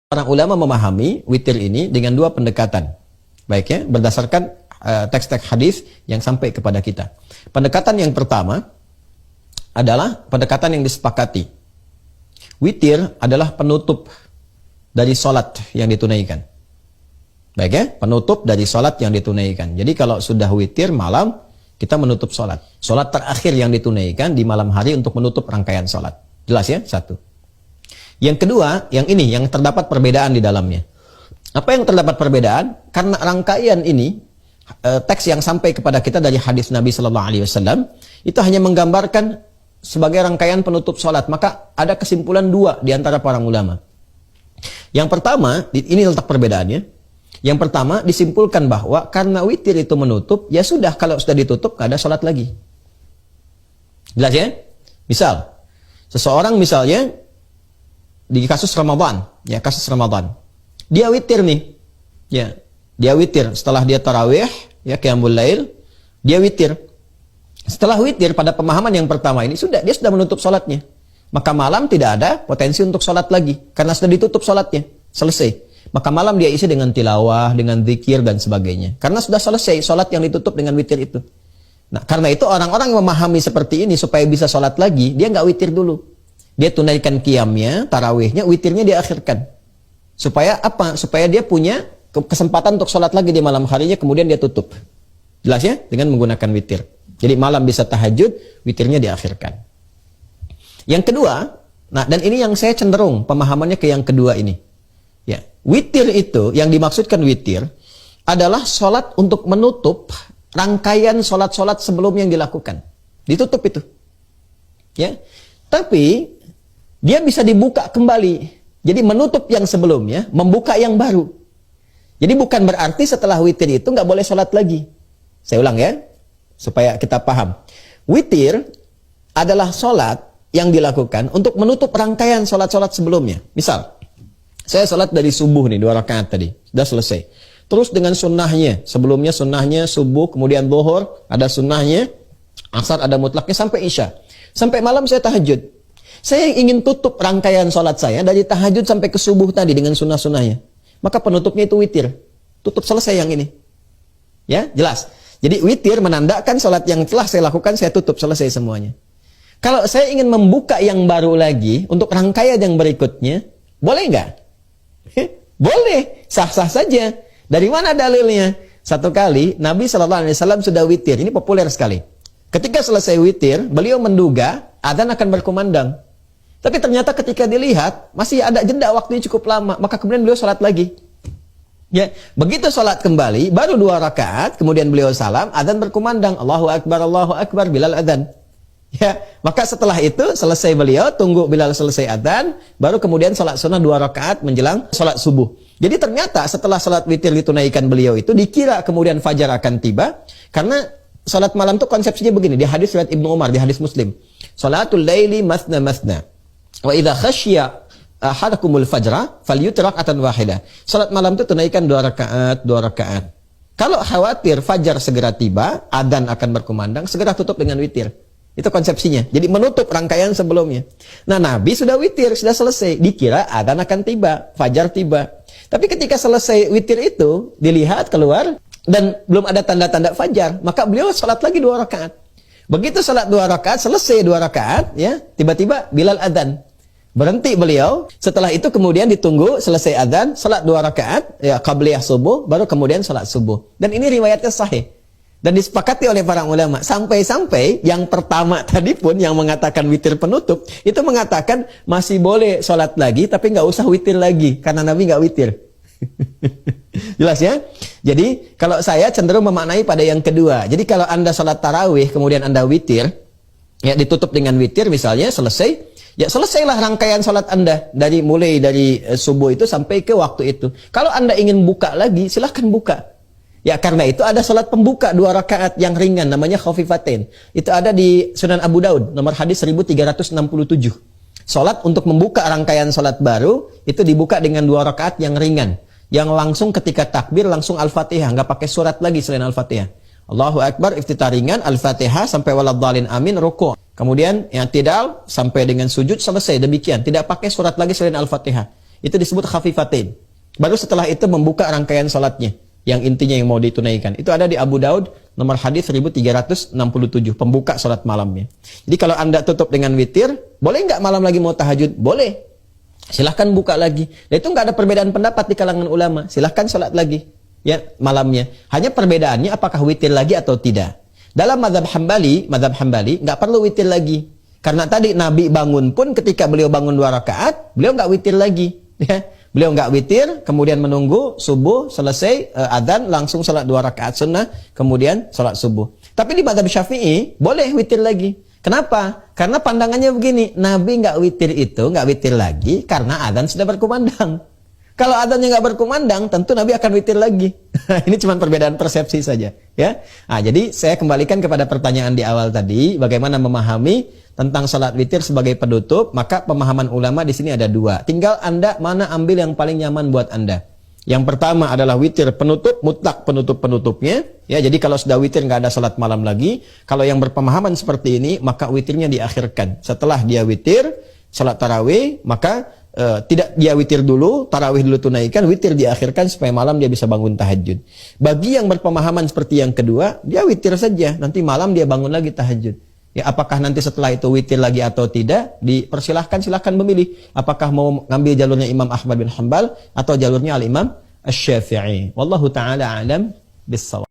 Para ulama memahami witir ini dengan dua pendekatan. Baik ya, berdasarkan teks-teks hadis yang sampai kepada kita. Pendekatan yang pertama adalah pendekatan yang disepakati. Witir adalah penutup dari sholat yang ditunaikan. Baik ya, penutup dari sholat yang ditunaikan. Jadi kalau sudah witir malam, kita menutup sholat. Sholat terakhir yang ditunaikan di malam hari untuk menutup rangkaian sholat. Jelas ya? Satu. Yang kedua, yang ini, yang terdapat perbedaan di dalamnya. Apa yang terdapat perbedaan? Karena rangkaian ini, teks yang sampai kepada kita dari hadis Nabi Sallallahu Alaihi Wasallam, itu hanya menggambarkan sebagai rangkaian penutup sholat. Maka ada kesimpulan dua di antara para ulama. Yang pertama, ini letak perbedaannya. Yang pertama, disimpulkan bahwa karena witir itu menutup, ya sudah, kalau sudah ditutup, nggak ada sholat lagi. Jelas ya? Misal, seseorang misalnya, di kasus Ramadan, ya kasus Ramadan, dia witir nih, ya dia witir setelah dia tarawih, ya qiyamul lail, dia witir. Setelah witir pada pemahaman yang pertama ini dia sudah menutup sholatnya, maka malam tidak ada potensi untuk sholat lagi karena sudah ditutup sholatnya, selesai. Maka malam dia isi dengan tilawah, dengan zikir dan sebagainya, karena sudah selesai sholat yang ditutup dengan witir itu. Nah karena itu orang-orang yang memahami seperti ini supaya bisa sholat lagi, dia nggak witir dulu. Dia tunaikan qiyamnya, tarawihnya, witirnya diakhirkan. Supaya apa? Supaya dia punya kesempatan untuk sholat lagi di malam harinya, kemudian dia tutup. Jelas ya? Dengan menggunakan witir. Jadi malam bisa tahajud, witirnya diakhirkan. Yang kedua, nah dan ini yang saya cenderung pemahamannya ke yang kedua ini. Ya, witir itu, yang dimaksudkan witir, adalah sholat untuk menutup rangkaian sholat-sholat sebelum yang dilakukan. Ditutup itu. Ya, tapi dia bisa dibuka kembali. Jadi menutup yang sebelumnya, membuka yang baru. Jadi bukan berarti setelah witir itu nggak boleh sholat lagi. Saya ulang ya, supaya kita paham. Witir adalah sholat yang dilakukan untuk menutup rangkaian sholat-sholat sebelumnya. Misal, saya sholat dari subuh nih, 2 rakaat tadi. Sudah selesai. Terus dengan sunnahnya. Sebelumnya sunnahnya subuh, kemudian zuhur, ada sunnahnya. Asar ada mutlaknya sampai isya. Sampai malam saya tahajud. Saya ingin tutup rangkaian sholat saya dari tahajud sampai ke subuh tadi dengan sunnah-sunnahnya. Maka penutupnya itu witir. Tutup selesai yang ini. Ya, jelas. Jadi witir menandakan sholat yang telah saya lakukan, saya tutup selesai semuanya. Kalau saya ingin membuka yang baru lagi untuk rangkaian yang berikutnya, boleh nggak? Boleh, sah-sah saja. Dari mana dalilnya? Satu kali Nabi SAW sudah witir. Ini populer sekali. Ketika selesai witir, beliau menduga adzan akan berkumandang. Tapi ternyata ketika dilihat, masih ada jeda waktunya cukup lama. Maka kemudian beliau sholat lagi. Ya, begitu sholat kembali, baru 2 rakaat, kemudian beliau salam, adzan berkumandang. Allahu Akbar, Bilal adzan. Ya, maka setelah itu selesai beliau, tunggu Bilal selesai adzan, baru kemudian sholat sunnah 2 rakaat menjelang sholat subuh. Jadi ternyata setelah sholat witir ditunaikan beliau itu, dikira kemudian fajar akan tiba, karena sholat malam itu konsepsinya begini, di hadis riwayat Ibnu Umar, di hadis Muslim. Sholatul laili masna masna. Wa idza khasyiya ahadakumul fajra falyutir rak'atan wahidah. Salat malam itu tunaikan 2 rakaat. Kalau khawatir fajar segera tiba, adzan akan berkumandang, segera tutup dengan witir. Itu konsepsinya. Jadi menutup rangkaian sebelumnya. Nah, Nabi sudah witir, sudah selesai. Dikira adzan akan tiba, fajar tiba. Tapi ketika selesai witir itu, dilihat keluar dan belum ada tanda-tanda fajar, maka beliau salat lagi 2 rakaat. Begitu salat 2 rakaat, selesai 2 rakaat, ya, tiba-tiba Bilal adzan. Berhenti beliau, setelah itu kemudian ditunggu selesai adzan, salat 2 rakaat, ya, qabliyah subuh, baru kemudian salat subuh. Dan ini riwayatnya sahih. Dan disepakati oleh para ulama. Sampai-sampai yang pertama tadi pun yang mengatakan witir penutup, itu mengatakan masih boleh salat lagi, tapi nggak usah witir lagi, karena Nabi nggak witir. Jelas ya? Jadi kalau saya cenderung memaknai pada yang kedua. Jadi kalau Anda salat tarawih, kemudian Anda witir, ya ditutup dengan witir misalnya, selesai. Ya selesailah rangkaian salat Anda mulai dari subuh itu sampai ke waktu itu. Kalau Anda ingin buka lagi, silahkan buka. Ya karena itu ada salat pembuka 2 rakaat yang ringan, namanya khafifatain. Itu ada di Sunan Abu Daud, nomor hadis 1367. Salat untuk membuka rangkaian salat baru, itu dibuka dengan 2 rakaat yang ringan. Yang langsung ketika takbir, langsung Al-Fatihah. Nggak pakai surat lagi selain Al-Fatihah. Allahu Akbar, iftitah ringan, Al-Fatihah, sampai waladhdallin amin, ruku'. Kemudian yang tidak sampai dengan sujud selesai, demikian. Tidak pakai surat lagi selain Al-Fatihah. Itu disebut khafifatain. Baru setelah itu membuka rangkaian salatnya yang intinya yang mau ditunaikan. Itu ada di Abu Daud nomor hadis 1367, pembuka salat malamnya. Jadi kalau Anda tutup dengan witir, boleh nggak malam lagi mau tahajud? Boleh. Silahkan buka lagi. Dan itu nggak ada perbedaan pendapat di kalangan ulama. Silahkan salat lagi ya malamnya. Hanya perbedaannya apakah witir lagi atau tidak. Dalam mazhab Hambali nggak perlu witir lagi. Karena tadi Nabi bangun pun ketika beliau bangun 2 rakaat, beliau nggak witir lagi. Ya. Beliau nggak witir, kemudian menunggu subuh selesai adzan langsung salat 2 rakaat sunnah, kemudian salat subuh. Tapi di mazhab Syafi'i boleh witir lagi. Kenapa? Karena pandangannya begini, Nabi nggak witir lagi karena adzan sudah berkumandang. Kalau adzannya nggak berkumandang, tentu Nabi akan witir lagi. Ini cuma perbedaan persepsi saja, ya. Nah, jadi saya kembalikan kepada pertanyaan di awal tadi, bagaimana memahami tentang salat witir sebagai penutup. Maka pemahaman ulama di sini ada 2. Tinggal Anda mana ambil yang paling nyaman buat Anda. Yang pertama adalah witir penutup, mutlak penutup-penutupnya. Ya, jadi kalau sudah witir nggak ada salat malam lagi. Kalau yang berpemahaman seperti ini, maka witirnya diakhirkan. Setelah dia witir, salat tarawih, maka tidak dia witir dulu, tarawih dulu tunaikan, witir diakhirkan supaya malam dia bisa bangun tahajud. Bagi yang berpemahaman seperti yang kedua, dia witir saja, nanti malam dia bangun lagi tahajud. Ya, apakah nanti setelah itu witir lagi atau tidak, silahkan memilih. Apakah mau ngambil jalurnya Imam Ahmad bin Hanbal atau jalurnya Al-Imam Asy-Syafi'i. Wallahu ta'ala a'lam bis-shawab.